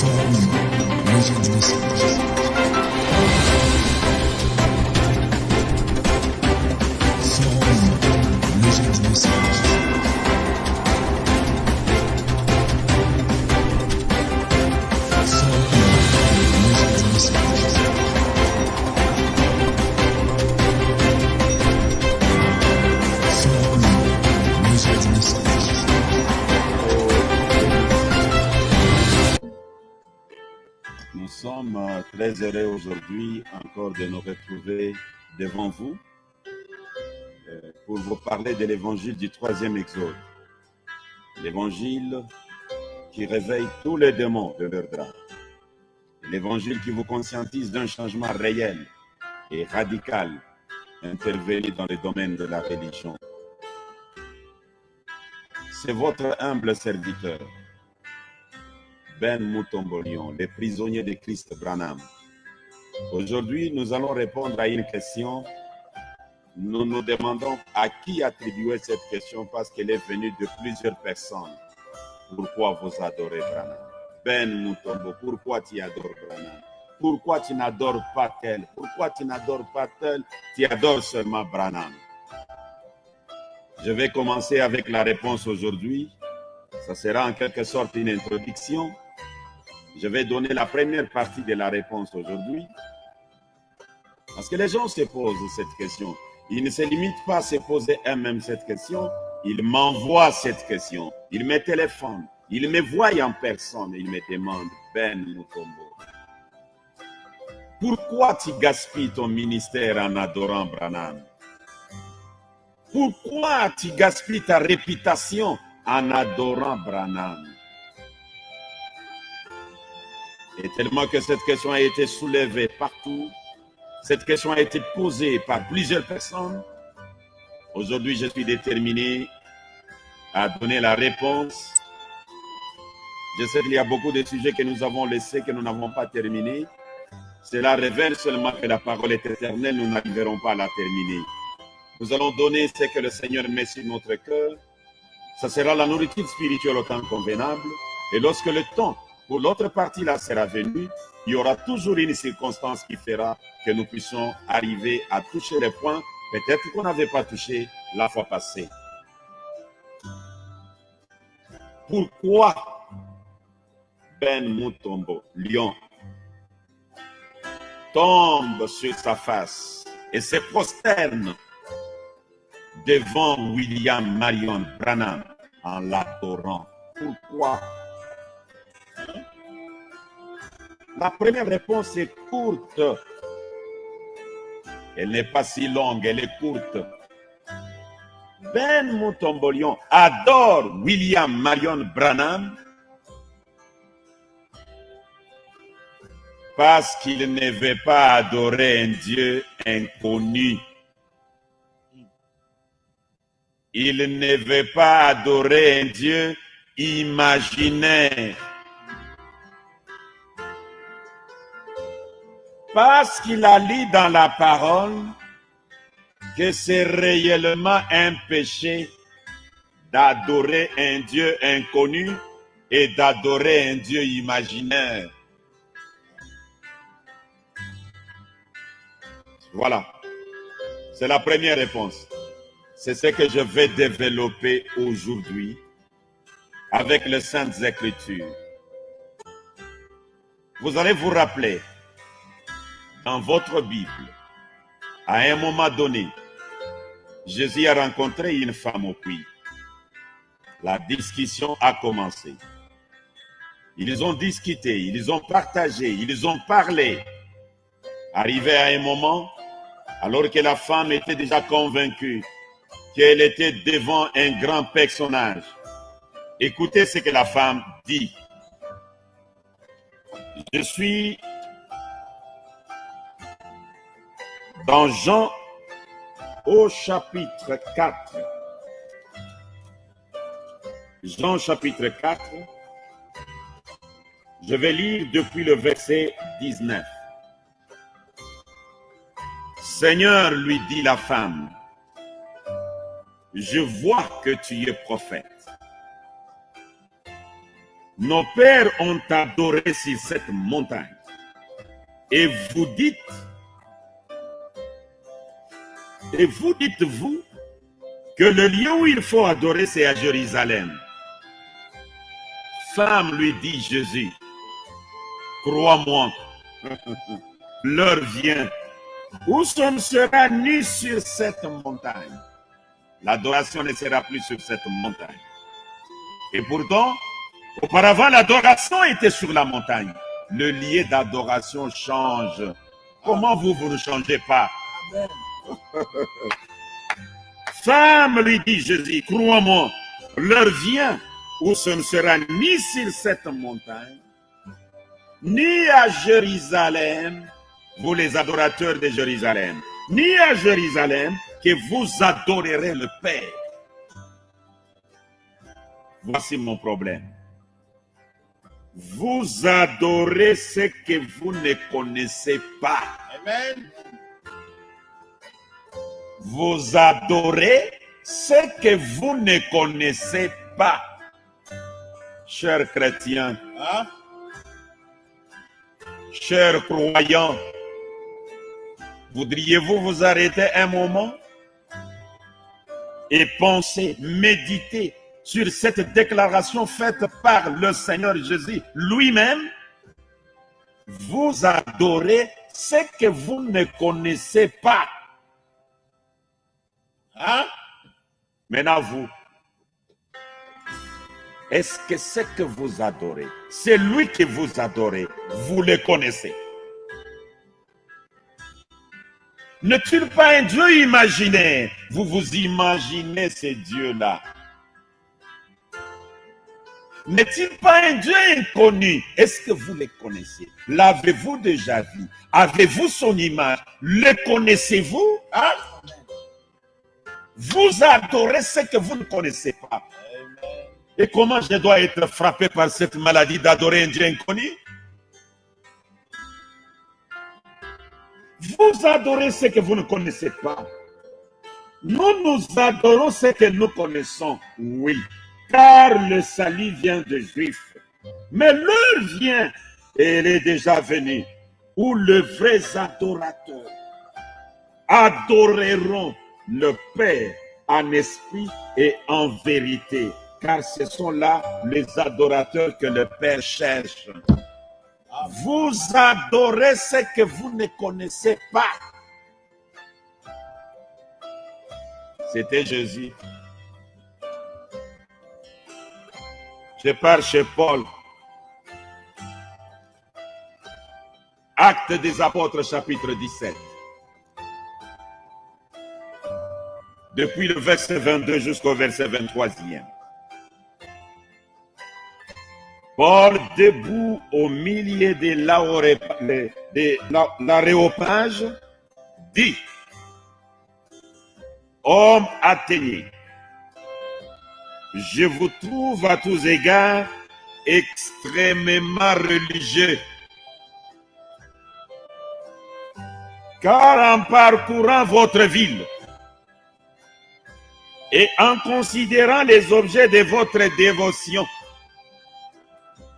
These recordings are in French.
Nous sommes très heureux aujourd'hui encore de nous retrouver devant vous pour vous parler de l'évangile du 3e Exode. L'évangile qui réveille tous les démons de leur drap. L'évangile qui vous conscientise d'un changement réel et radical intervenu dans le domaine de la religion. C'est votre humble serviteur, Ben Mutombolion, le prisonnier de Christ Branham. Aujourd'hui, nous allons répondre à une question. Nous nous demandons à qui attribuer cette question parce qu'elle est venue de plusieurs personnes. Pourquoi vous adorez Branham? Ben Mutombo, pourquoi tu adores Branham? Pourquoi tu n'adores pas tel? Pourquoi tu n'adores pas tel? Tu adores seulement Branham. Je vais commencer avec la réponse aujourd'hui. Ça sera en quelque sorte une introduction. Je vais donner la première partie de la réponse aujourd'hui. Parce que les gens se posent cette question. Ils ne se limitent pas à se poser eux-mêmes cette question. Ils m'envoient cette question. Ils me téléphonent. Ils me voient en personne et ils me demandent, Ben Mutombo, pourquoi tu gaspilles ton ministère en adorant Branham? Pourquoi tu gaspilles ta réputation en adorant Branham? Et tellement que cette question a été soulevée partout, cette question a été posée par plusieurs personnes, aujourd'hui je suis déterminé à donner la réponse. Je sais qu'il y a beaucoup de sujets que nous avons laissés, que nous n'avons pas terminés. Cela révèle seulement que la parole est éternelle, nous n'arriverons pas à la terminer. Nous allons donner ce que le Seigneur met sur notre cœur. Ça sera la nourriture spirituelle au temps convenable. Et lorsque le temps pour l'autre partie là sera venu, il y aura toujours une circonstance qui fera que nous puissions arriver à toucher les points peut-être qu'on n'avait pas touché la fois passée. Pourquoi Ben Mutombo, lion, tombe sur sa face et se prosterne devant William Marion Branham en l'adorant? Pourquoi? La première réponse est courte. Elle n'est pas si longue, elle est courte. Ben Mutombolion adore William Marion Branham parce qu'il ne veut pas adorer un Dieu inconnu. Il ne veut pas adorer un Dieu imaginaire. Parce qu'il a lu dans la parole que c'est réellement un péché d'adorer un Dieu inconnu et d'adorer un Dieu imaginaire. Voilà, c'est la première réponse. C'est ce que je vais développer aujourd'hui avec les Saintes Écritures. Vous allez vous rappeler, dans votre Bible, à un moment donné, Jésus a rencontré une femme au puits. La discussion a commencé. Ils ont discuté, ils ont partagé, ils ont parlé. Arrivé à un moment, alors que la femme était déjà convaincue qu'elle était devant un grand personnage. Écoutez ce que la femme dit. Je suis dans Jean au chapitre 4. Jean chapitre 4. Je vais lire depuis le verset 19. Seigneur, lui dit la femme, je vois que tu es prophète. nos pères ont adoré sur cette montagne. Et vous dites-vous que le lieu où il faut adorer, c'est à Jérusalem. Femme, lui dit Jésus, crois-moi, l'heure vient où ce ne sera ni sur cette montagne. L'adoration ne sera plus sur cette montagne. Et pourtant, auparavant, l'adoration était sur la montagne. Le lieu d'adoration change. Comment vous ne changez pas? Amen. Femme, lui dit Jésus, crois-moi, l'heure vient où ce ne sera ni sur cette montagne, ni à Jérusalem, vous les adorateurs de Jérusalem, ni à Jérusalem que vous adorerez le Père. Voici mon problème. Vous adorez ce que vous ne connaissez pas. Amen. Vous adorez ce que vous ne connaissez pas. Chers chrétiens, chers croyants, voudriez-vous vous arrêter un moment et penser, méditer sur cette déclaration faite par le Seigneur Jésus lui-même? Vous adorez ce que vous ne connaissez pas. Maintenant, vous, est-ce que ce que vous adorez, c'est lui que vous adorez, vous le connaissez? N'est-il pas un Dieu imaginaire? Vous vous imaginez ce Dieu-là. N'est-il pas un Dieu inconnu? Est-ce que vous le connaissez? L'avez-vous déjà vu? Avez-vous son image? Le connaissez-vous? Vous adorez ce que vous ne connaissez pas. Et comment je dois être frappé par cette maladie d'adorer un Dieu inconnu? Vous adorez ce que vous ne connaissez pas. Nous adorons ce que nous connaissons, oui. Car le salut vient des Juifs. Mais l'heure vient, et elle est déjà venue, où les vrais adorateurs adoreront le Père en esprit et en vérité. Car ce sont là les adorateurs que le Père cherche. Vous adorez ce que vous ne connaissez pas. C'était Jésus. Je pars chez Paul. Actes des Apôtres, chapitre 17. Depuis le verset 22 jusqu'au verset 23e. Paul, debout au milieu de l'aréopage, dit: Homme Athénien, je vous trouve à tous égards extrêmement religieux. Car en parcourant votre ville et en considérant les objets de votre dévotion,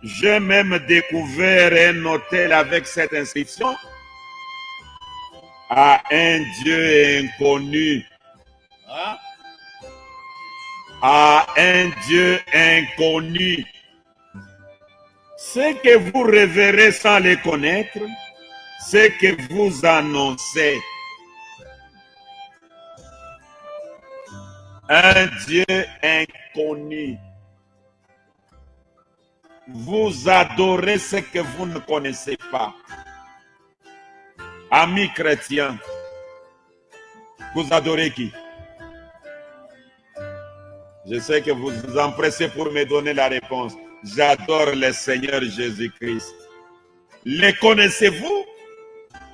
j'ai même découvert un autel avec cette inscription: à un Dieu inconnu. À un Dieu inconnu. Ce que vous révérez sans le connaître, ce que vous annoncez. Un Dieu inconnu. Vous adorez ce que vous ne connaissez pas. Amis chrétiens, vous adorez qui? Je sais que vous vous empressez pour me donner la réponse. J'adore le Seigneur Jésus-Christ. Le connaissez-vous?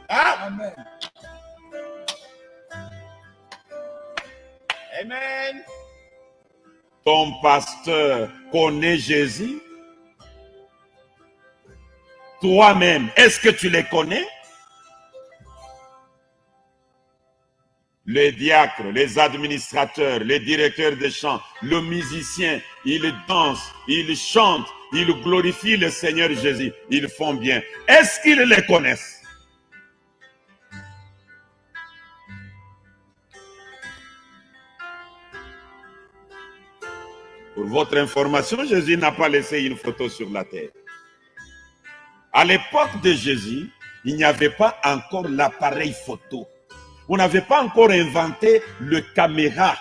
Amen. Amen. Ton pasteur connaît Jésus? Toi-même, est-ce que tu les connais? Les diacres, les administrateurs, les directeurs de chant, le musicien, ils dansent, ils chantent, ils glorifient le Seigneur Jésus, ils font bien. Est-ce qu'ils les connaissent? Pour votre information, Jésus n'a pas laissé une photo sur la terre. À l'époque de Jésus, il n'y avait pas encore l'appareil photo. On n'avait pas encore inventé le caméra.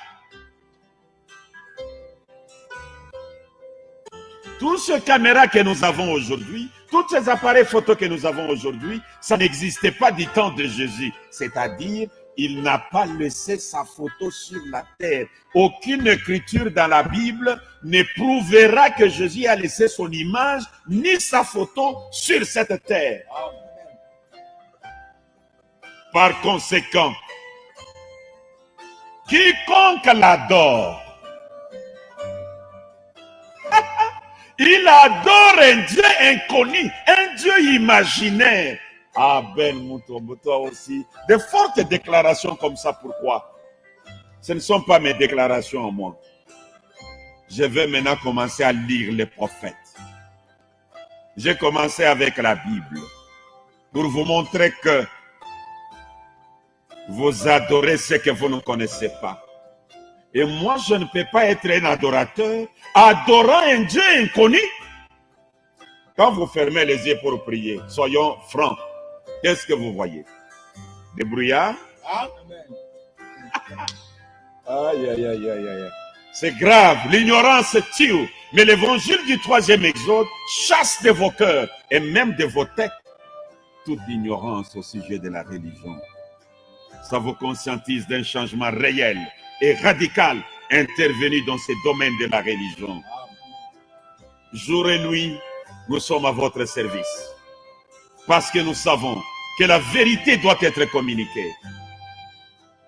Tous ces caméras que nous avons aujourd'hui, tous ces appareils photo que nous avons aujourd'hui, ça n'existait pas du temps de Jésus. C'est-à-dire, il n'a pas laissé sa photo sur la terre. Aucune écriture dans la Bible ne prouvera que Jésus a laissé son image ni sa photo sur cette terre. Par conséquent, quiconque l'adore, il adore un Dieu inconnu, un Dieu imaginaire. Ah Ben Mutombo, toi aussi. De fortes déclarations comme ça, pourquoi? Ce ne sont pas mes déclarations en moi. Je vais maintenant commencer à lire les prophètes. J'ai commencé avec la Bible pour vous montrer que vous adorez ce que vous ne connaissez pas. Et moi, je ne peux pas être un adorateur adorant un Dieu inconnu. Quand vous fermez les yeux pour prier, soyons francs. Qu'est-ce que vous voyez? Des brouillards? Aïe, aïe, aïe, aïe, aïe. C'est grave, l'ignorance tue. Mais l'évangile du 3e Exode chasse de vos cœurs et même de vos têtes toute ignorance au sujet de la religion. Ça vous conscientise d'un changement réel et radical intervenu dans ces domaines de la religion. Jour et nuit, nous sommes à votre service. Parce que nous savons que la vérité doit être communiquée.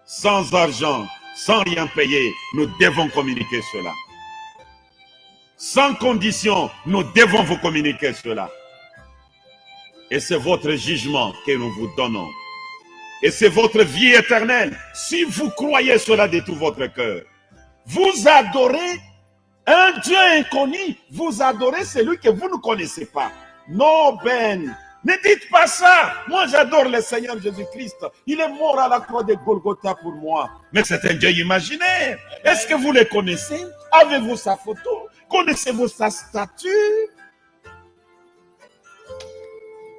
Sans argent, sans rien payer, nous devons communiquer cela. Sans condition, nous devons vous communiquer cela. Et c'est votre jugement que nous vous donnons. Et c'est votre vie éternelle. Si vous croyez cela de tout votre cœur, vous adorez un Dieu inconnu. Vous adorez celui que vous ne connaissez pas. Non, Ben, ne dites pas ça. Moi, j'adore le Seigneur Jésus-Christ. Il est mort à la croix de Golgotha pour moi. Mais c'est un Dieu imaginaire. Est-ce que vous le connaissez? Avez-vous sa photo? Connaissez-vous sa statue?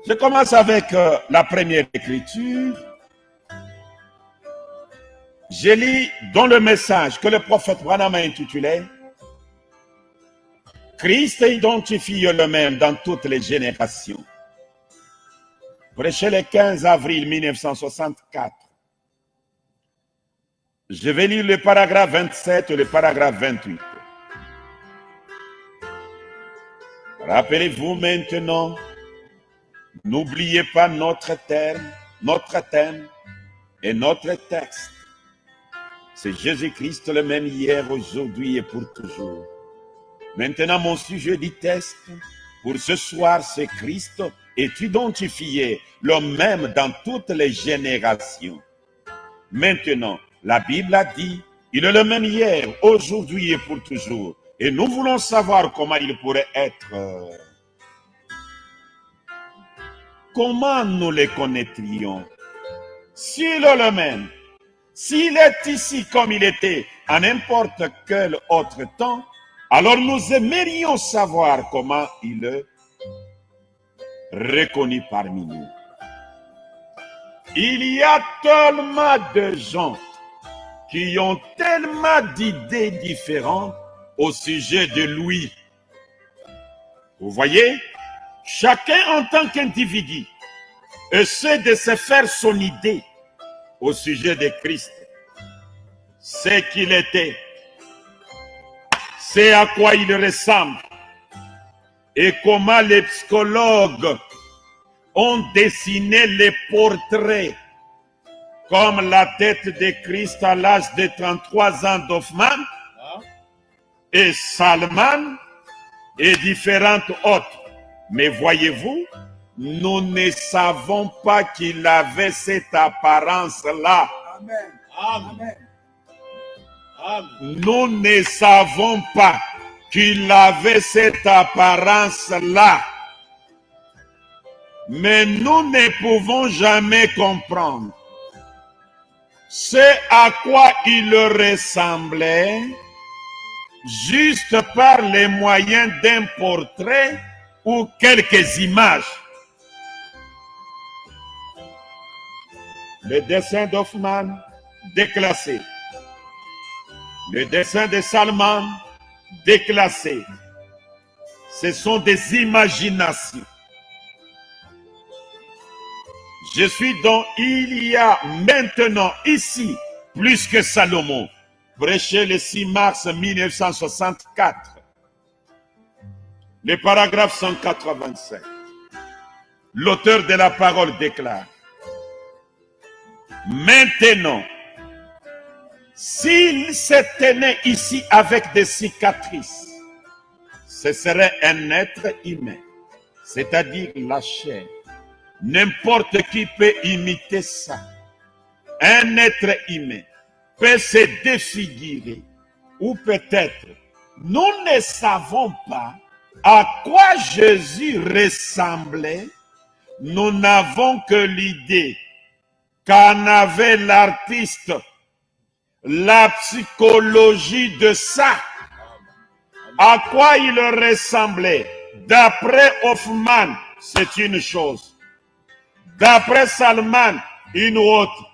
Je commence avec la première écriture. Je lis dans le message que le prophète Branham a intitulé « Christ identifie le même dans toutes les générations ». Prêché le 15 avril 1964. Je vais lire le paragraphe 27 et le paragraphe 28. Rappelez-vous maintenant, n'oubliez pas notre thème et notre texte. C'est Jésus-Christ le même hier, aujourd'hui et pour toujours. Maintenant, mon sujet du texte pour ce soir, c'est Christ est identifié le même dans toutes les générations. Maintenant, la Bible a dit, il est le même hier, aujourd'hui et pour toujours. Et nous voulons savoir comment il pourrait être. Comment nous les connaîtrions? S'il est le même, s'il est ici comme il était à n'importe quel autre temps, alors nous aimerions savoir comment il est reconnu parmi nous. Il y a tellement de gens qui ont tellement d'idées différentes au sujet de lui. Vous voyez, chacun en tant qu'individu essaie de se faire son idée au sujet de Christ. Ce qu'il était, c'est à quoi il ressemble et comment les psychologues ont dessiné les portraits comme la tête de Christ à l'âge de 33 ans d'Hoffmann et Salman et différentes autres. Mais voyez-vous, nous ne savons pas qu'il avait cette apparence-là. Amen. Amen. Nous ne savons pas qu'il avait cette apparence-là. Mais nous ne pouvons jamais comprendre ce à quoi il ressemblait juste par les moyens d'un portrait ou quelques images. Le dessin d'Hoffmann, déclassé. Le dessin de Salman, déclassé. Ce sont des imaginations. Je suis donc, il y a maintenant ici, plus que Salomon, prêché le 6 mars 1964. Le paragraphe 185. L'auteur de la parole déclare: maintenant, s'il s'était né ici avec des cicatrices, ce serait un être humain, c'est-à-dire la chair. N'importe qui peut imiter ça. Un être humain peut se défigurer, ou peut-être nous ne savons pas à quoi Jésus ressemblait. Nous n'avons que l'idée qu'en avait l'artiste, la psychologie de ça. À quoi il ressemblait? D'après Hoffmann, c'est une chose. D'après Salman, une autre.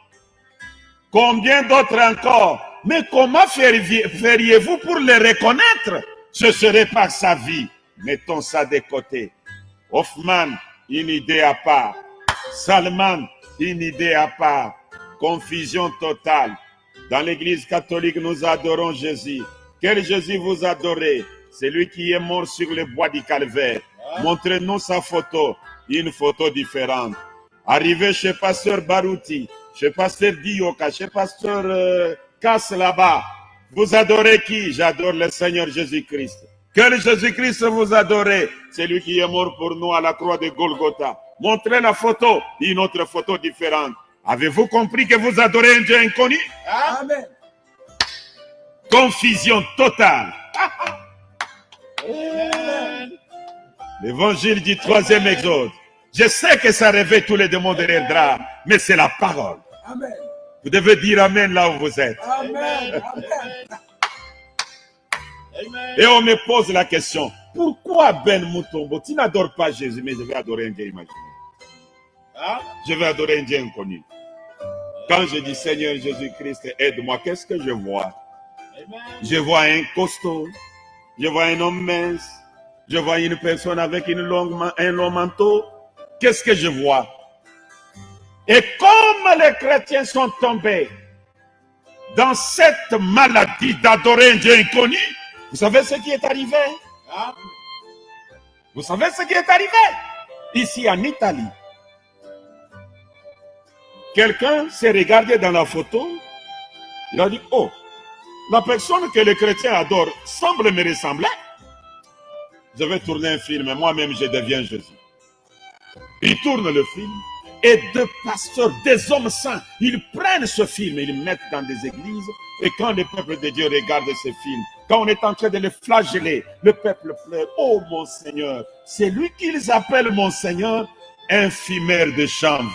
Combien d'autres encore? Mais comment feriez-vous pour les reconnaître? Ce serait pas sa vie. Mettons ça de côté. Hoffmann, une idée à part. Salman, une idée à part. Confusion totale. Dans l'église catholique, nous adorons Jésus. Quel Jésus vous adorez? Celui qui est mort sur le bois du calvaire. Montrez-nous sa photo. Une photo différente. Arrivé chez pasteur Barouti, chez pasteur Dioka, chez pasteur Casse là-bas. Vous adorez qui? J'adore le Seigneur Jésus-Christ. Quel Jésus-Christ vous adorez? C'est lui qui est mort pour nous à la croix de Golgotha. Montrez la photo, une autre photo différente. Avez-vous compris que vous adorez un Dieu inconnu? Amen. Confusion totale. L'évangile du 3e Exode. Je sais que ça réveille tous les démons derrière drap, mais c'est la parole. Amen. Vous devez dire Amen là où vous êtes. Amen. Et on me pose la question, pourquoi Ben Mutombo, tu n'adores pas Jésus, mais je vais adorer un Dieu imaginaire. Je vais adorer un Dieu inconnu. Quand je dis Seigneur Jésus-Christ, aide-moi, qu'est-ce que je vois? Je vois un costaud, je vois un homme mince, je vois une personne avec un long manteau. Qu'est-ce que je vois? Et comme les chrétiens sont tombés dans cette maladie d'adorer un Dieu inconnu, vous savez ce qui est arrivé? Vous savez ce qui est arrivé? Ici en Italie. Quelqu'un s'est regardé dans la photo, il a dit, oh, la personne que les chrétiens adorent semble me ressembler. Je vais tourner un film et moi-même je deviens Jésus. Ils tournent le film et deux pasteurs, des hommes saints, ils prennent ce film et ils le mettent dans des églises. Et quand le peuple de Dieu regarde ce film, quand on est en train de le flageller, le peuple pleure. Oh mon Seigneur, c'est lui qu'ils appellent mon Seigneur, un fumeur de chanvre.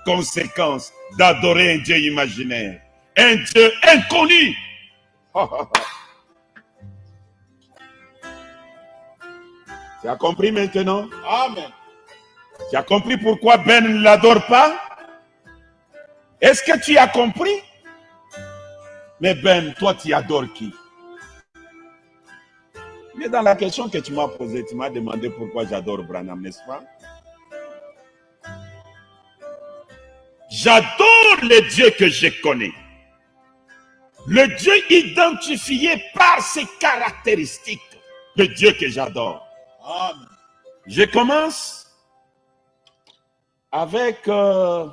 Conséquence d'adorer un Dieu imaginaire, un Dieu inconnu. Tu as compris maintenant? Amen. Tu as compris pourquoi Ben ne l'adore pas? Est-ce que tu as compris? Mais Ben, toi tu adores qui? Mais dans la question que tu m'as posée, tu m'as demandé pourquoi j'adore Branham, n'est-ce pas? J'adore le Dieu que je connais. Le Dieu identifié par ses caractéristiques. Le Dieu que j'adore. Amen. Je commence avec... je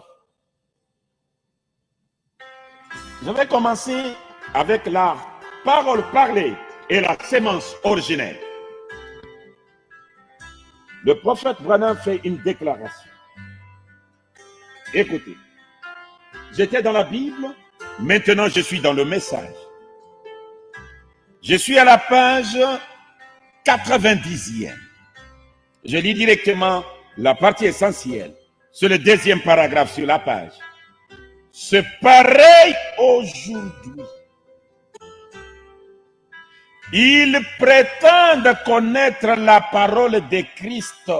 vais commencer avec la parole parlée et la sémence originelle. Le prophète Branham fait une déclaration. Écoutez, j'étais dans la Bible, maintenant je suis dans le message. Je suis à la page 90e. Je lis directement la partie essentielle. C'est le deuxième paragraphe sur la page. C'est pareil aujourd'hui. Ils prétendent connaître la parole de Christ.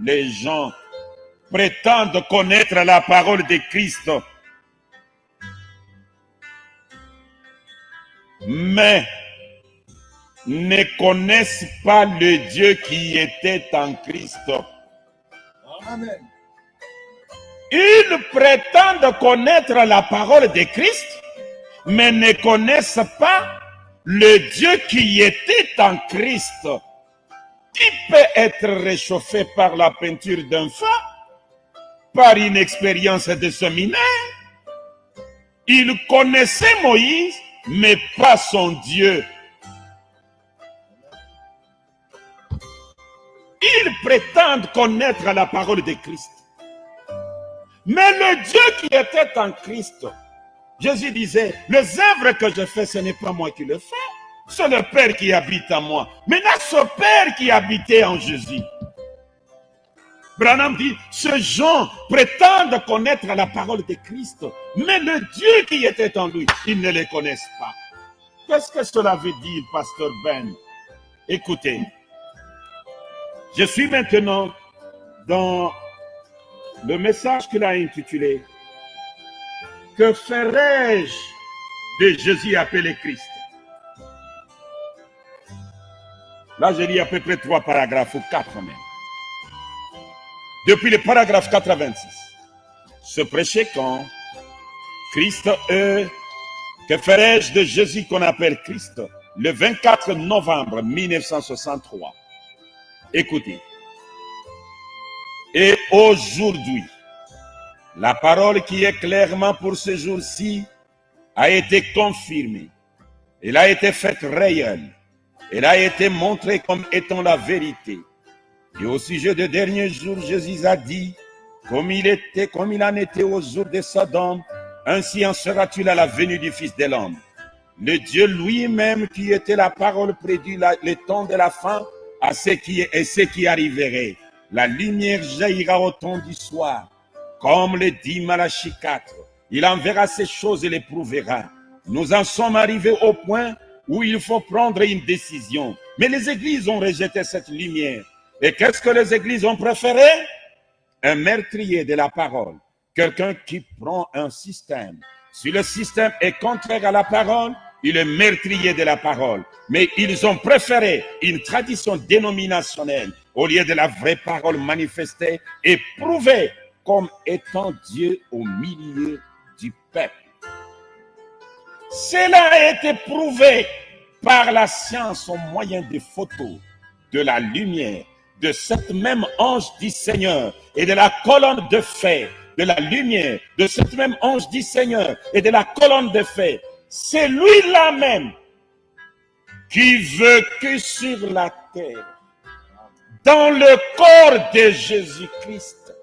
Les gens prétendent connaître la parole de Christ. Mais ne connaissent pas le Dieu qui était en Christ. Amen. Ils prétendent connaître la parole de Christ, mais ne connaissent pas le Dieu qui était en Christ. Qui peut être réchauffé par la peinture d'un feu, par une expérience de séminaire. Ils connaissaient Moïse, mais pas son Dieu. Ils prétendent connaître la parole de Christ. Mais le Dieu qui était en Christ, Jésus disait, les œuvres que je fais, ce n'est pas moi qui le fais, c'est le Père qui habite en moi. Maintenant, ce Père qui habitait en Jésus. Branham dit, ces gens prétendent connaître la parole de Christ, mais le Dieu qui était en lui, ils ne le connaissent pas. Qu'est-ce que cela veut dire, Pasteur Ben? Écoutez, je suis maintenant dans le message qu'il a intitulé « Que ferai-je de Jésus appelé Christ ?» Là, je lis à peu près 3 paragraphes ou 4 même. Depuis le paragraphe 86, se prêchait quand Christ est, que ferai-je de Jésus qu'on appelle Christ, le 24 novembre 1963. Écoutez. Et aujourd'hui, la parole qui est clairement pour ce jour-ci a été confirmée. Elle a été faite réelle. Elle a été montrée comme étant la vérité. Et au sujet des derniers jours, Jésus a dit, comme il en était aux jours de Sodome, ainsi en sera-t-il à la venue du Fils de l'homme. Le Dieu lui-même qui était la parole prédit le temps de la fin à ce qui arriverait. La lumière jaillira au temps du soir, comme le dit Malachie 4. Il enverra ces choses et les prouvera. Nous en sommes arrivés au point où il faut prendre une décision. Mais les églises ont rejeté cette lumière. Et qu'est-ce que les églises ont préféré? Un meurtrier de la parole. Quelqu'un qui prend un système. Si le système est contraire à la parole, il est meurtrier de la parole. Mais ils ont préféré une tradition dénominationnelle au lieu de la vraie parole manifestée et prouvée comme étant Dieu au milieu du peuple. Cela a été prouvé par la science au moyen des photos, de la lumière, de cette même ange du Seigneur et de la colonne de feu, de la lumière, de cette même ange du Seigneur et de la colonne de feu. C'est lui-là même qui vécut sur la terre, dans le corps de Jésus-Christ,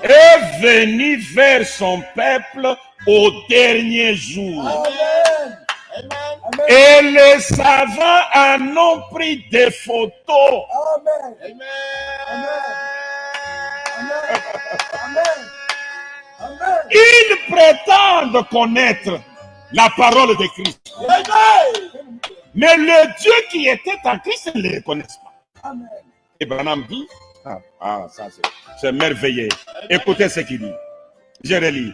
est venu vers son peuple au dernier jour. Amen. Amen. Et les savants en ont pris des photos. Amen. Amen. Amen. Amen. Amen. Ils prétendent connaître la parole de Christ. Amen. Mais le Dieu qui était en Christ, ils ne le connaissent pas. Amen. Et Branham dit, ça c'est merveilleux. Écoutez ce qu'il dit. Je relis.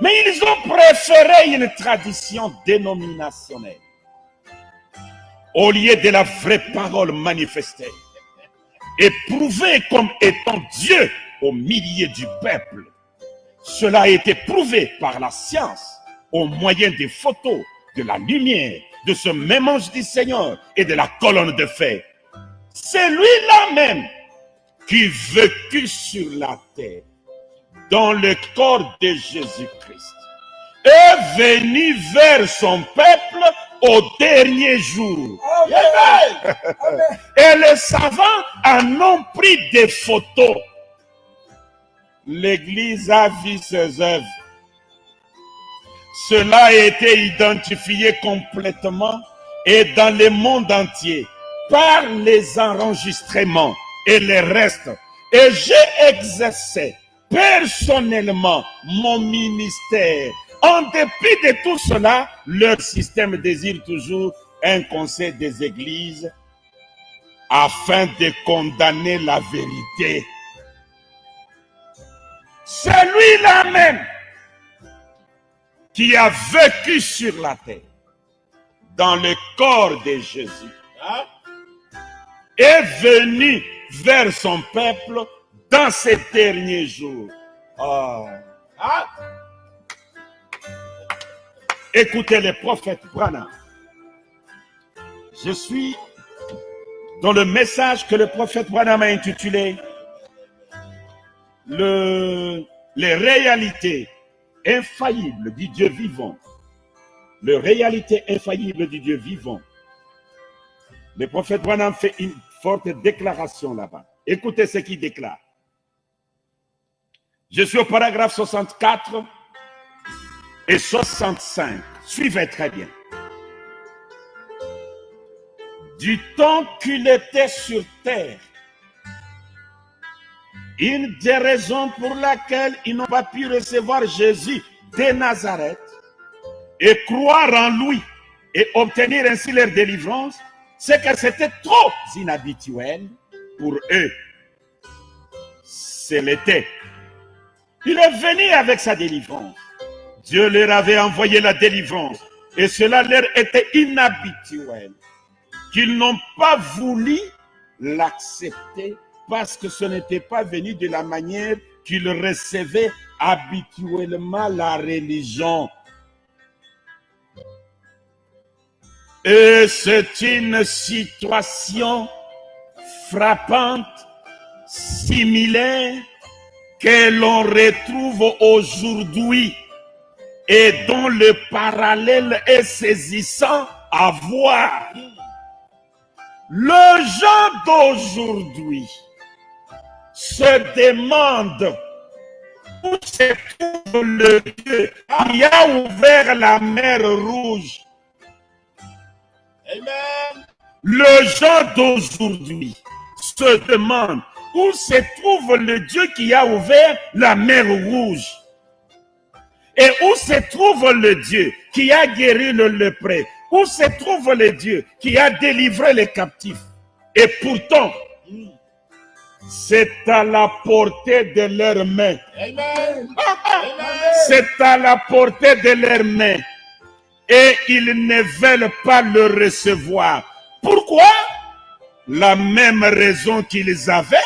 Mais ils ont préféré une tradition dénominationnelle au lieu de la vraie parole manifestée et prouvée comme étant Dieu au milieu du peuple. Cela a été prouvé par la science au moyen des photos, de la lumière, de ce même ange du Seigneur et de la colonne de feu. C'est lui-là même qui vécut sur la terre dans le corps de Jésus-Christ, est venu vers son peuple au dernier jour. Amen. Amen. Et les savants en ont pris des photos. L'Église a vu ses œuvres. Cela a été identifié complètement et dans le monde entier par les enregistrements et les restes. Et j'ai exercé personnellement mon ministère. En dépit de tout cela, leur système désire toujours un conseil des églises afin de condamner la vérité. Celui-là même qui a vécu sur la terre dans le corps de Jésus est venu vers son peuple dans ces derniers jours. Écoutez le prophète Branham. Je suis dans le message que le prophète Branham a intitulé les réalités infaillibles du Dieu vivant. Les réalités infaillibles du Dieu vivant. Le prophète Branham fait une forte déclaration là-bas. Écoutez ce qu'il déclare. Je suis au paragraphe 64 et 65. Suivez très bien. Du temps qu'il était sur terre, une des raisons pour laquelle ils n'ont pas pu recevoir Jésus de Nazareth et croire en lui et obtenir ainsi leur délivrance, c'est que c'était trop inhabituel pour eux. C'est l'été. Il est venu avec sa délivrance. Dieu leur avait envoyé la délivrance et cela leur était inhabituel. Qu'ils n'ont pas voulu l'accepter parce que ce n'était pas venu de la manière qu'ils recevaient habituellement la religion. Et c'est une situation frappante, similaire, que l'on retrouve aujourd'hui et dont le parallèle est saisissant à voir. Les gens d'aujourd'hui se demandent où se trouve le Dieu qui a ouvert la mer Rouge. Amen. Les gens d'aujourd'hui se demandent où se trouve le Dieu qui a ouvert la mer Rouge. Et où se trouve le Dieu qui a guéri le lépreux? Où se trouve le Dieu qui a délivré les captifs? Et pourtant, c'est à la portée de leurs mains. Amen. C'est à la portée de leurs mains. Et ils ne veulent pas le recevoir. Pourquoi? La même raison qu'ils avaient,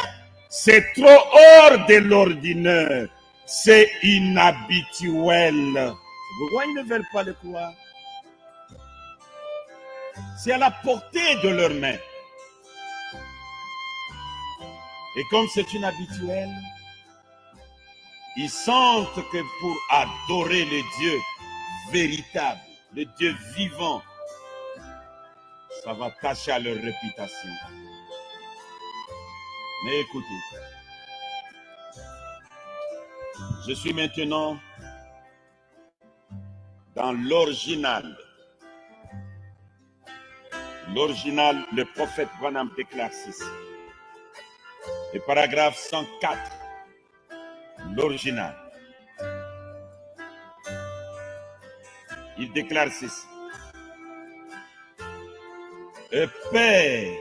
c'est trop hors de l'ordinaire. C'est inhabituel. Pourquoi ils ne veulent pas le croire? C'est à la portée de leurs mains. Et comme c'est inhabituel, ils sentent que pour adorer le Dieu véritable, le Dieu vivant, ça va tâcher à leur réputation. Mais écoutez, je suis maintenant dans l'original. L'original, le prophète Branham déclare ceci. Le paragraphe 104, l'original. Il déclare ceci. Et Père,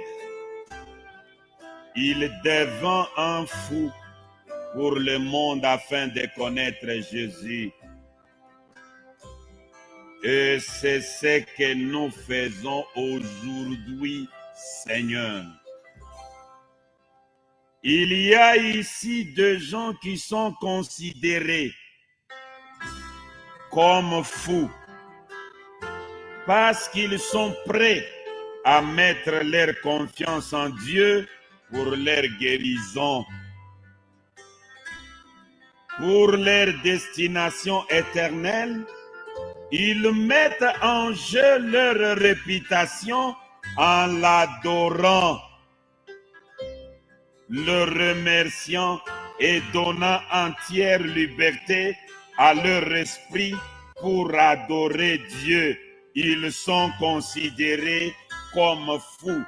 il devint un fou pour le monde afin de connaître Jésus. Et c'est ce que nous faisons aujourd'hui, Seigneur. Il y a ici des gens qui sont considérés comme fous parce qu'ils sont prêts à mettre leur confiance en Dieu pour leur guérison, pour leur destination éternelle. Ils mettent en jeu leur réputation en l'adorant, le remerciant et donnant entière liberté à leur esprit pour adorer Dieu. ils sont considérés comme fous.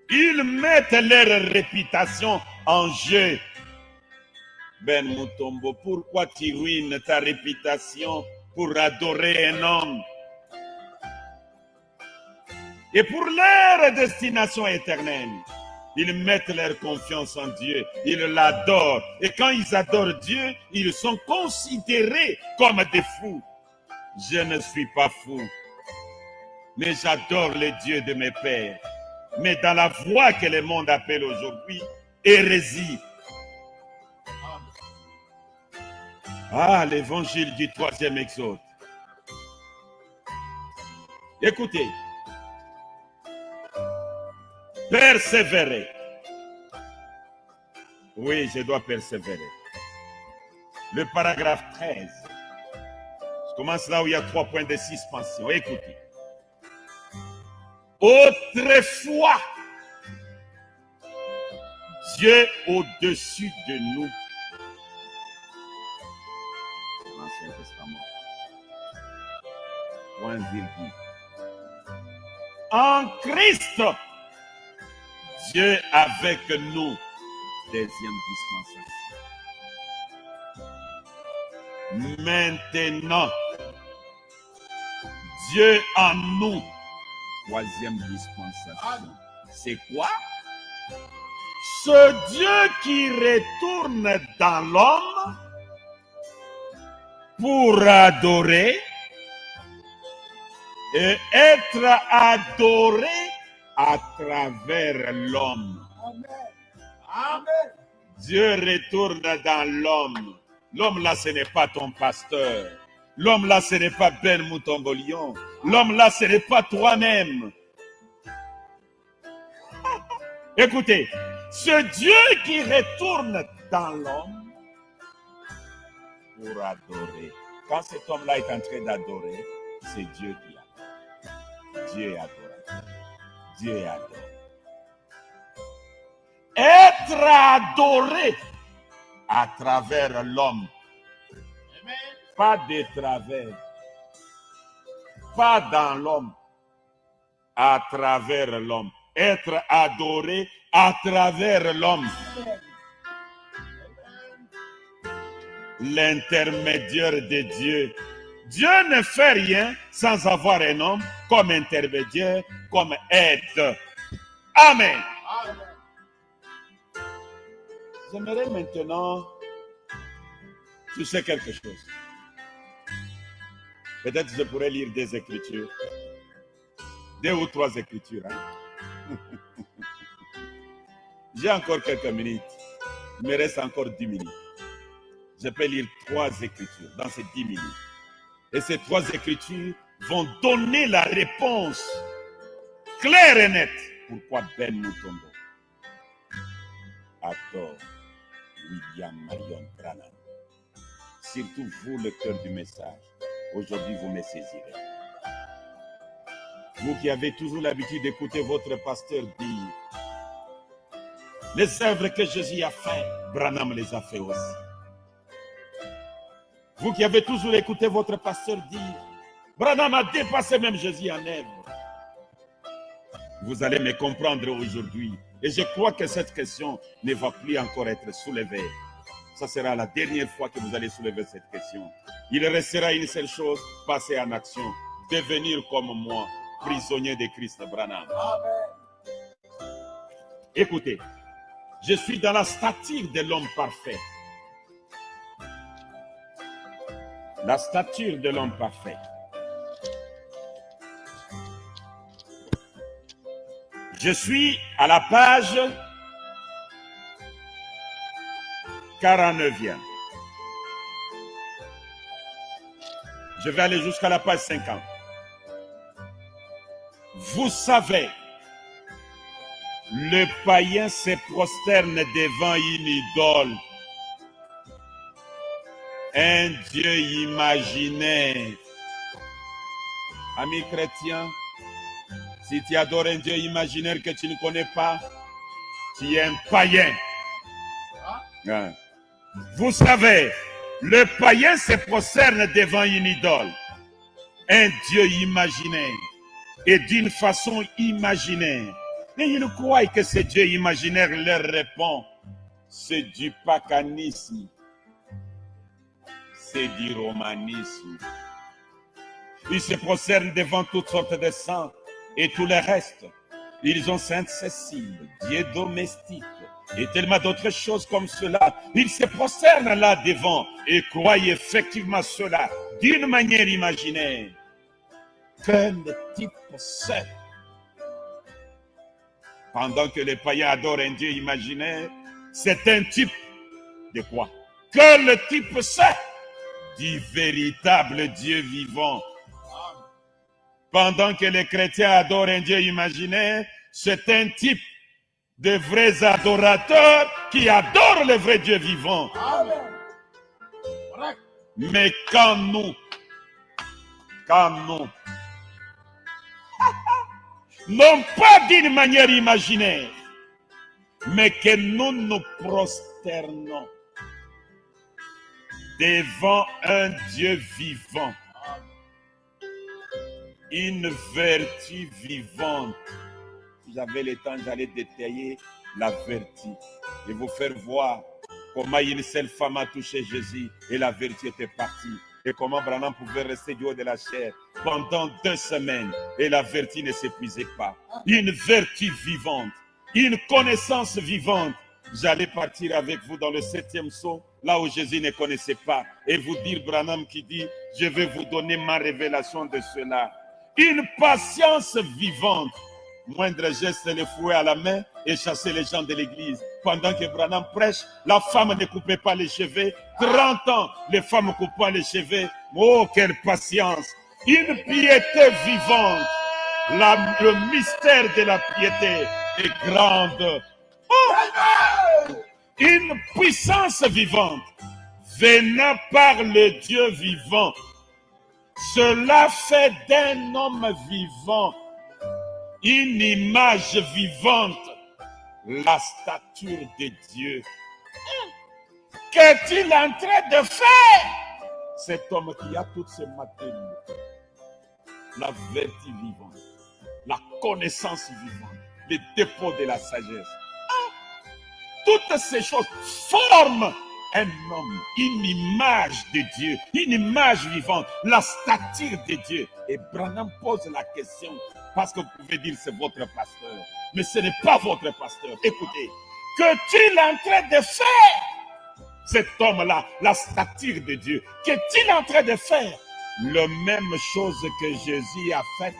Ils mettent leur réputation en jeu. Ben Mutombo, pourquoi tu ruines ta réputation pour adorer un homme? Et pour leur destination éternelle, ils mettent leur confiance en Dieu, ils l'adorent. Et quand ils adorent Dieu, ils sont considérés comme des fous. Je ne suis pas fou, mais j'adore le Dieu de mes pères. Mais dans la voie que le monde appelle aujourd'hui hérésie. Ah, l'évangile du 3e exode. Écoutez. Persévérer. Oui, je dois persévérer. Le paragraphe 13. Je commence là où il y a 3 points de suspension. Écoutez. Autrefois, Dieu au-dessus de nous. L'Ancien Testament. Point virgule. En Christ, Dieu avec nous. Deuxième dispensation. Maintenant, Dieu en nous. Troisième dispensation. C'est quoi? Ce Dieu qui retourne dans l'homme pour adorer et être adoré à travers l'homme. Amen. Amen. Dieu retourne dans l'homme. L'homme là, ce n'est pas ton pasteur. L'homme là, ce n'est pas Ben Mutombolion. L'homme là, ce n'est pas toi-même. Écoutez, ce Dieu qui retourne dans l'homme pour adorer. Quand cet homme-là est en train d'adorer, c'est Dieu qui adore. Dieu est adorateur. Dieu est adoré. Être adoré à travers l'homme. Pas de travers. Pas dans l'homme. À travers l'homme. Être adoré à travers l'homme. L'intermédiaire de Dieu. Dieu ne fait rien sans avoir un homme comme intermédiaire, comme aide. Amen. J'aimerais maintenant, tu sais quelque chose. Peut-être que je pourrais lire des écritures. 2 ou 3 écritures. Hein? J'ai encore quelques minutes. Il me reste encore 10 minutes. Je peux lire 3 écritures dans ces 10 minutes. Et ces 3 écritures vont donner la réponse claire et nette. Pourquoi Ben Mutombo adore William Marion Branham. Surtout vous, le cœur du message. Aujourd'hui, vous me saisirez. Vous qui avez toujours l'habitude d'écouter votre pasteur dire les œuvres que Jésus a fait, Branham les a fait aussi. Vous qui avez toujours écouté votre pasteur dire Branham a dépassé même Jésus en œuvre. Vous allez me comprendre aujourd'hui. Et je crois que cette question ne va plus encore être soulevée. Ça sera la dernière fois que vous allez soulever cette question. Il restera une seule chose, passer en action. Devenir comme moi, prisonnier de Christ Branham. Amen. Écoutez, je suis dans la stature de l'homme parfait. La stature de l'homme parfait. Je suis à la page 49e. Je vais aller jusqu'à la page 50. Vous savez, le païen se prosterne devant une idole, un Dieu imaginaire. Amis chrétiens, si tu adores un Dieu imaginaire que tu ne connais pas, tu es un païen. Vous savez, Le païen se prosterne devant une idole, un Dieu imaginaire, et d'une façon imaginaire. Et ils croient que ce Dieu imaginaire leur répond. C'est du paganisme, c'est du romanisme. Ils se prosternent devant toutes sortes de saints et tout le reste. Ils ont Sainte Cécile, Dieu domestique et tellement d'autres choses comme cela. Ils se prosternent là devant et croient effectivement cela d'une manière imaginaire. Quel type c'est? Pendant que les païens adorent un Dieu imaginaire, c'est un type de quoi? Quel type c'est? Du véritable Dieu vivant. Pendant que les chrétiens adorent un Dieu imaginaire, c'est un type de vrais adorateurs qui adorent le vrai Dieu vivant. Amen. Mais quand nous, non pas d'une manière imaginaire, mais que nous nous prosternons devant un Dieu vivant, une vertu vivante. Si j'avais le temps, j'allais détailler la vertu et vous faire voir comment une seule femme a touché Jésus et la vertu était partie. Et comment Branham pouvait rester du haut de la chair pendant 2 semaines et la vertu ne s'épuisait pas. Une vertu vivante, une connaissance vivante. J'allais partir avec vous dans le 7e saut, là où Jésus ne connaissait pas, et vous dire, Branham qui dit, je vais vous donner ma révélation de cela. Une patience vivante. Moindre geste, le fouet à la main et chasser les gens de l'église. Pendant que Branham prêche, la femme ne coupait pas les cheveux. 30 ans, les femmes coupant les cheveux. Oh, quelle patience! Une piété vivante. Le mystère de la piété est grande. Oh! Une puissance vivante venant par le Dieu vivant. Cela fait d'un homme vivant une image vivante, la stature de Dieu. Qu'est-il en train de faire? Cet homme qui a toutes ces matériaux, la vertu vivante, la connaissance vivante, les dépôts de la sagesse. Toutes ces choses forment un homme, une image de Dieu, une image vivante, la stature de Dieu. Et Branham pose la question, parce que vous pouvez dire c'est votre pasteur, mais ce n'est pas votre pasteur. Écoutez, qu'est-il en train de faire? Cet homme-là, la stature de Dieu, qu'est-il en train de faire? La même chose que Jésus a faite,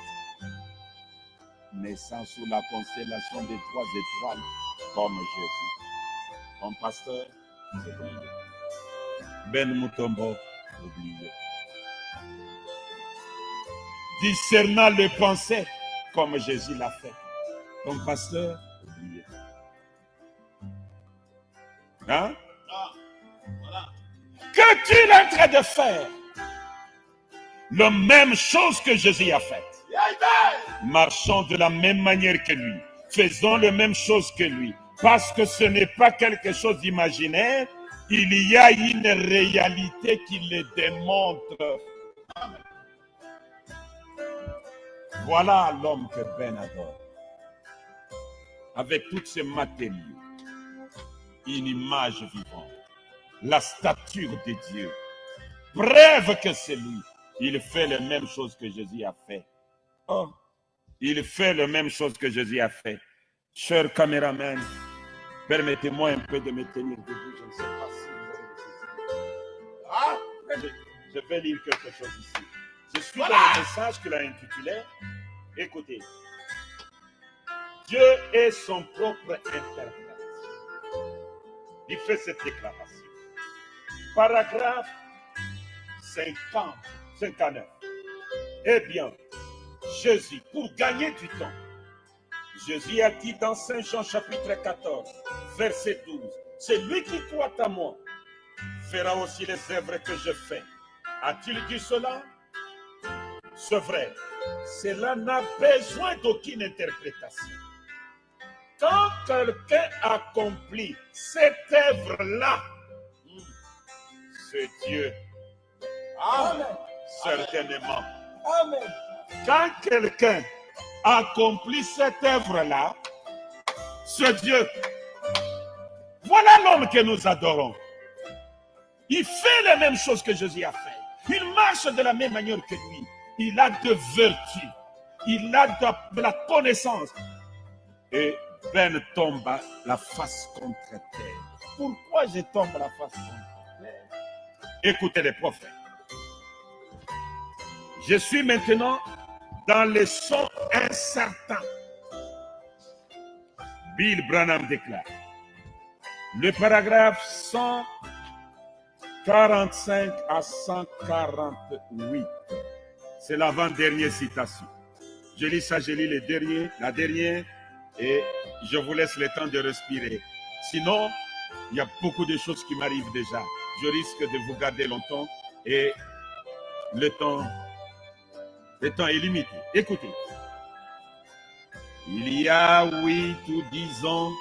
naissant sous la constellation des 3 étoiles, comme Jésus. Mon pasteur, c'est oublié. Ben Mutombo, oublié. Discernant les pensées, comme Jésus l'a fait. Ton pasteur, oublié. Hein? Voilà. Qu'est-il en train de faire? La même chose que Jésus a faite. Marchons de la même manière que lui. Faisons les mêmes choses que lui. Parce que ce n'est pas quelque chose d'imaginaire, il y a une réalité qui le démontre. Voilà l'homme que Ben adore. Avec toutes ces matériaux, une image vivante, la stature de Dieu. Preuve que c'est lui. Il fait les mêmes choses que Jésus a fait. Oh, il fait les mêmes choses que Jésus a fait. Cher caméraman, permettez-moi un peu de me tenir debout. Je ne sais pas si vous avez je vais lire quelque chose ici. Je suis dans le message qu'il a intitulé. Écoutez. Dieu est son propre interprète. Il fait cette déclaration. Paragraphe 59. Eh bien, Jésus, pour gagner du temps, Jésus a dit dans Saint Jean chapitre 14, verset 12, celui qui croit à moi fera aussi les œuvres que je fais. A-t-il dit cela? C'est vrai. Cela n'a besoin d'aucune interprétation. Quand quelqu'un accomplit cette œuvre-là, ce Dieu. Amen. Certainement. Amen. Quand quelqu'un accomplit cette œuvre-là, ce Dieu, voilà l'homme que nous adorons. Il fait les mêmes choses que Jésus a fait. Il marche de la même manière que lui. Il a de vertus. Il a de la connaissance. Et Ben tombe à la face contre terre. Pourquoi je tombe à la face contre terre? Écoutez les prophètes. Je suis maintenant dans les sons incertains. Bill Branham déclare. Le paragraphe 145 à 148. C'est l'avant-dernière citation. Je lis ça, je lis la dernière, et je vous laisse le temps de respirer. Sinon, il y a beaucoup de choses qui m'arrivent déjà. Je risque de vous garder longtemps et le temps est limité. Écoutez. Il y a 8 ou 10 ans,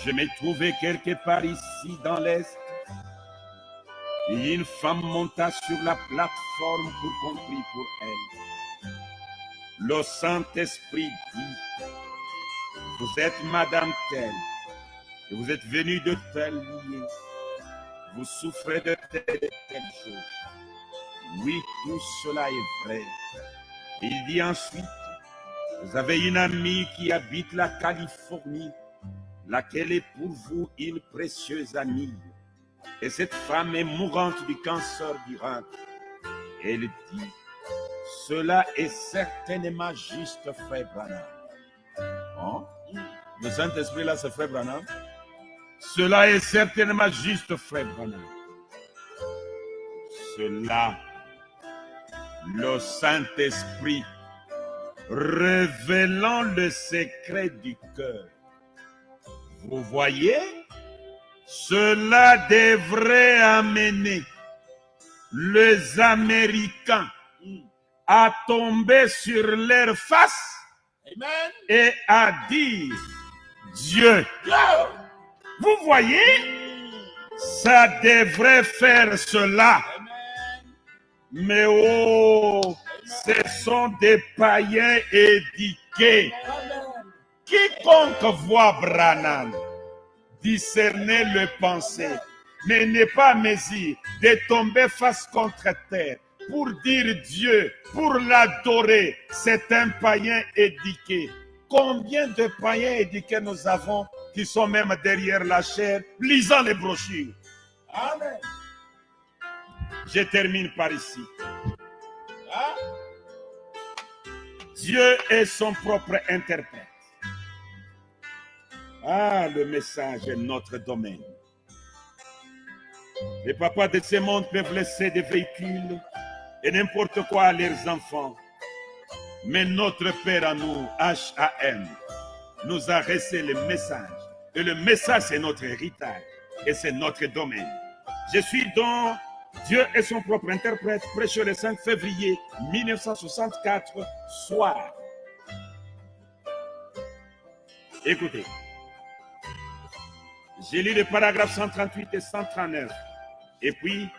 je me trouvais quelque part ici dans l'Est et une femme monta sur la plateforme pour qu'on prie pour elle. Le Saint-Esprit dit, vous êtes Madame telle, et vous êtes venue de tel lieu, vous souffrez de telle chose. Oui, tout cela est vrai. Il dit ensuite, vous avez une amie qui habite la Californie, laquelle est pour vous une précieuse amie. Et cette femme est mourante du cancer du rein. Elle dit, cela est certainement juste, frère Branham. Oh? Le Saint-Esprit là, c'est frère Branham. Cela est certainement juste, frère Branham. Cela, le Saint-Esprit, révélant le secret du cœur. Vous voyez, cela devrait amener les Américains à tomber sur leur face. Amen. Et à dire, Dieu. Vous voyez, ça devrait faire cela. Mais oh, ce sont des païens éduqués. Quiconque voit Branham discerner le pensée, mais n'est pas mesure de tomber face contre terre pour dire Dieu, pour l'adorer, c'est un païen éduqué. Combien de païens éduqués nous avons qui sont même derrière la chair, lisant les brochures? Amen. Je termine par ici. Dieu est son propre interprète. Ah, le message est notre domaine. Les papas de ce monde peuvent laisser des véhicules et n'importe quoi à leurs enfants. Mais notre Père à nous, H.A.M., nous a resté le message. Et le message, c'est notre héritage. Et c'est notre domaine. Je suis donc Dieu est son propre interprète, prêché le 5 février 1964, soir. Écoutez. J'ai lu les paragraphes 138 et 139. Et puis,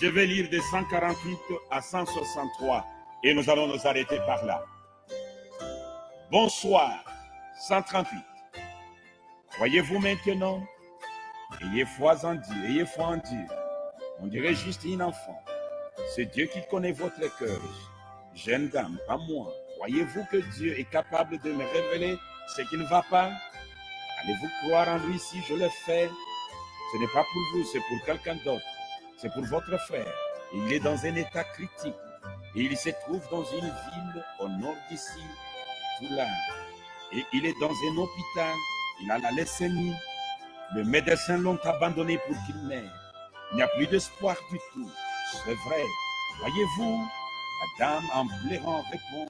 je vais lire de 148 à 163. Et nous allons nous arrêter par là. Bonsoir, 138. Voyez-vous maintenant, ayez foi en Dieu, ayez foi en Dieu. On dirait juste un enfant. C'est Dieu qui connaît votre cœur. Jeune dame, pas moi. Croyez-vous que Dieu est capable de me révéler ce qui ne va pas? Allez-vous croire en lui si je le fais? Ce n'est pas pour vous, c'est pour quelqu'un d'autre. C'est pour votre frère. Il est dans un état critique. Et il se trouve dans une ville au nord d'ici, Toulon. Et il est dans un hôpital. Il a la leucémie. Le médecin l'ont abandonné pour qu'il meure. Il n'y a plus d'espoir du tout. C'est vrai. Voyez-vous? La dame en pleurant répond,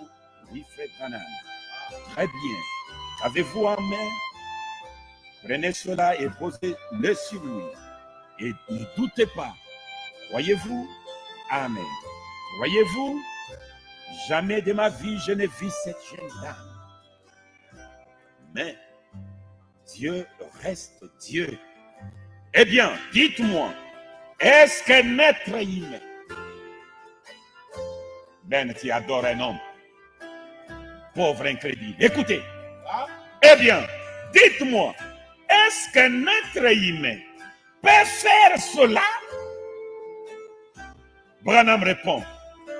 oui, frère Branham. Très bien. Avez-vous en main? Prenez cela et posez-le sur lui. Et ne doutez pas. Voyez-vous? Amen. Voyez-vous? Jamais de ma vie je n'ai vu cette jeune dame. Mais Dieu reste Dieu. Eh bien, dites-moi, Est-ce qu'un être humain, Ben, tu adores un homme, pauvre incrédule. Écoutez, eh bien, dites-moi, est-ce qu'un être humain peut faire cela? Branham répond,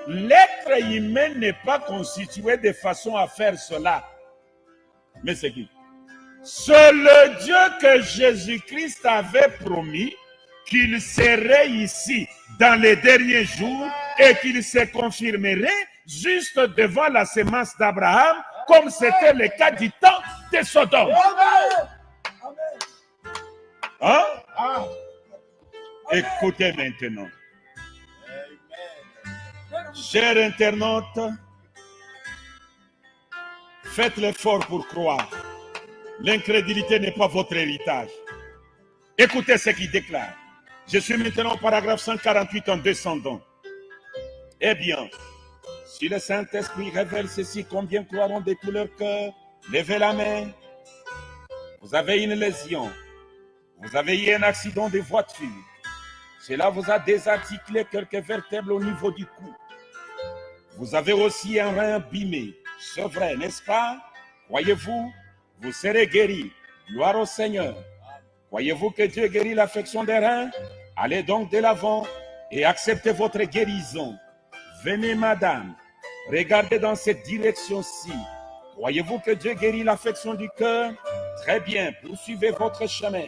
l'être humain n'est pas constitué de façon à faire cela. Mais c'est qui? C'est le Dieu que Jésus-Christ avait promis qu'il serait ici dans les derniers jours et qu'il se confirmerait juste devant la sémence d'Abraham, comme c'était le cas du temps de Sodome. Hein? Écoutez maintenant. Chers internautes, faites l'effort pour croire. L'incrédulité n'est pas votre héritage. Écoutez ce qu'il déclare. Je suis maintenant au paragraphe 148 en descendant. Eh bien, si le Saint-Esprit révèle ceci, combien croiront de tout leur cœur? Levez la main. Vous avez une lésion. Vous avez eu un accident de voiture. Cela vous a désarticulé quelques vertèbres au niveau du cou. Vous avez aussi un rein abîmé. C'est vrai, n'est-ce pas? Croyez-vous? Vous serez guéri. Gloire au Seigneur. Croyez-vous que Dieu guérit l'affection des reins? Allez donc de l'avant et acceptez votre guérison. Venez, madame. Regardez dans cette direction-ci. Croyez-vous que Dieu guérit l'affection du cœur? Très bien, poursuivez votre chemin.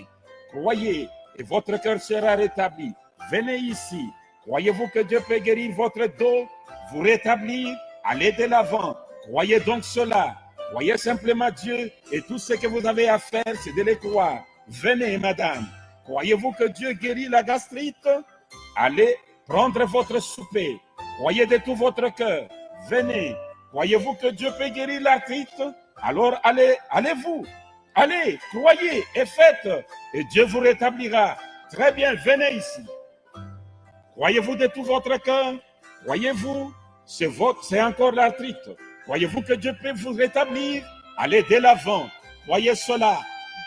Croyez et votre cœur sera rétabli. Venez ici. Croyez-vous que Dieu peut guérir votre dos, vous rétablir? Allez de l'avant. Croyez donc cela. Croyez simplement Dieu et tout ce que vous avez à faire, c'est de le croire. Venez, madame. Croyez-vous que Dieu guérit la gastrite? Allez prendre votre souper. Croyez de tout votre cœur. Venez. Croyez-vous que Dieu peut guérir l'arthrite? Alors allez-vous. Allez, croyez et faites. Et Dieu vous rétablira. Très bien, venez ici. Croyez-vous de tout votre cœur? Croyez-vous? C'est encore l'arthrite. Croyez-vous que Dieu peut vous rétablir? Allez de l'avant. Croyez cela.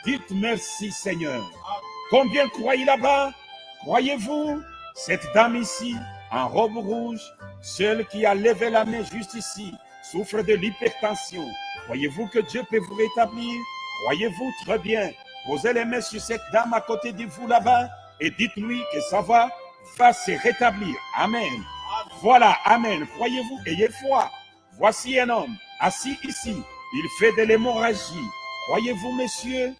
Dites merci, Seigneur. Combien croyez là-bas? Croyez-vous? Cette dame ici, en robe rouge, celle qui a levé la main juste ici, souffre de l'hypertension. Croyez-vous que Dieu peut vous rétablir? Croyez-vous? Très bien. Posez les mains sur cette dame à côté de vous là-bas et dites-lui que ça va se rétablir. Amen. Voilà, amen. Croyez-vous? Ayez foi. Voici un homme assis ici. Il fait de l'hémorragie. Croyez-vous, monsieur,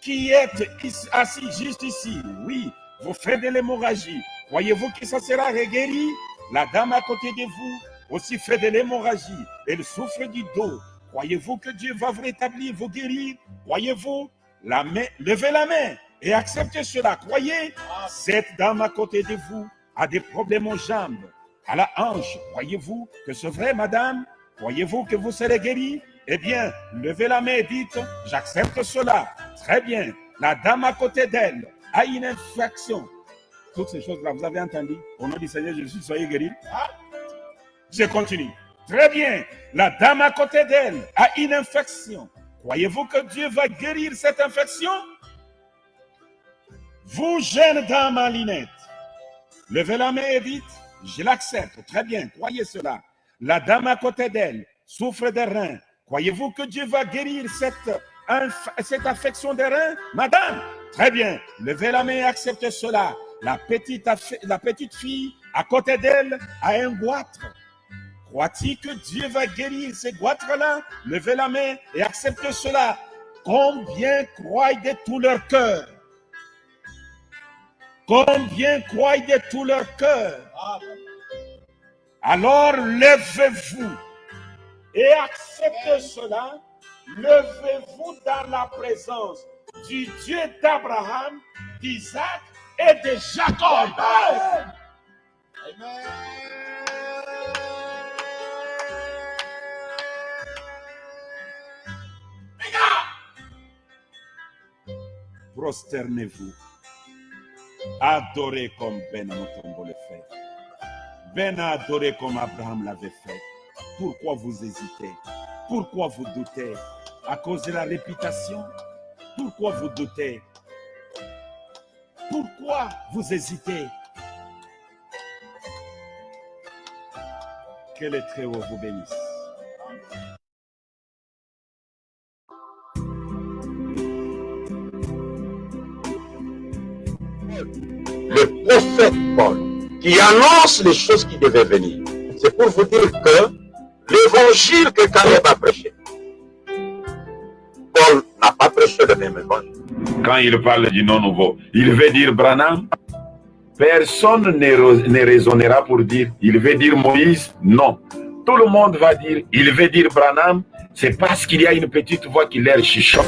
qui êtes assis juste ici? Oui, vous faites de l'hémorragie. Croyez-vous que ça sera guéri? La dame à côté de vous aussi fait de l'hémorragie. Elle souffre du dos. Croyez-vous que Dieu va vous rétablir, vous guérir? Croyez-vous? La main, levez la main et acceptez cela. Croyez? Cette dame à côté de vous a des problèmes aux jambes, à la hanche. Croyez-vous que c'est vrai, madame? Croyez-vous que vous serez guéri? Eh bien, levez la main et dites, j'accepte cela. Très bien. La dame à côté d'elle a une infection. Toutes ces choses-là, vous avez entendu? Au nom du Seigneur Jésus, soyez guéris. Je continue. Très bien. La dame à côté d'elle a une infection. Croyez-vous que Dieu va guérir cette infection? Vous, jeune dame en lunette, levez la main et dites, je l'accepte. Très bien, croyez cela. La dame à côté d'elle souffre des reins. Croyez-vous que Dieu va guérir cette affection des reins? Madame, très bien, levez la main et acceptez cela. La petite fille à côté d'elle a un goitre. Crois-tu que Dieu va guérir ces goitres-là? Levez la main et acceptez cela. Combien croient de tout leur cœur? Combien croient de tout leur cœur? Alors levez-vous et acceptez cela. Levez-vous dans la présence du Dieu d'Abraham, d'Isaac et de Jacob. Amen. Prosternez-vous. Adorez comme Ben Mutombo le fait. Ben a adoré comme Abraham l'avait fait. Pourquoi vous hésitez? Pourquoi vous doutez? À cause de la réputation? Pourquoi vous doutez? Pourquoi vous hésitez? Que le Très-Haut vous bénisse. Le prophète Paul, qui annonce les choses qui devaient venir. C'est pour vous dire que l'évangile que Caleb a prêché, Paul n'a pas prêché le même évangile. Quand il parle du nom nouveau, il veut dire Branham. Personne ne raisonnera pour dire, il veut dire Moïse. Non. Tout le monde va dire, il veut dire Branham. C'est parce qu'il y a une petite voix qui leur chuchote.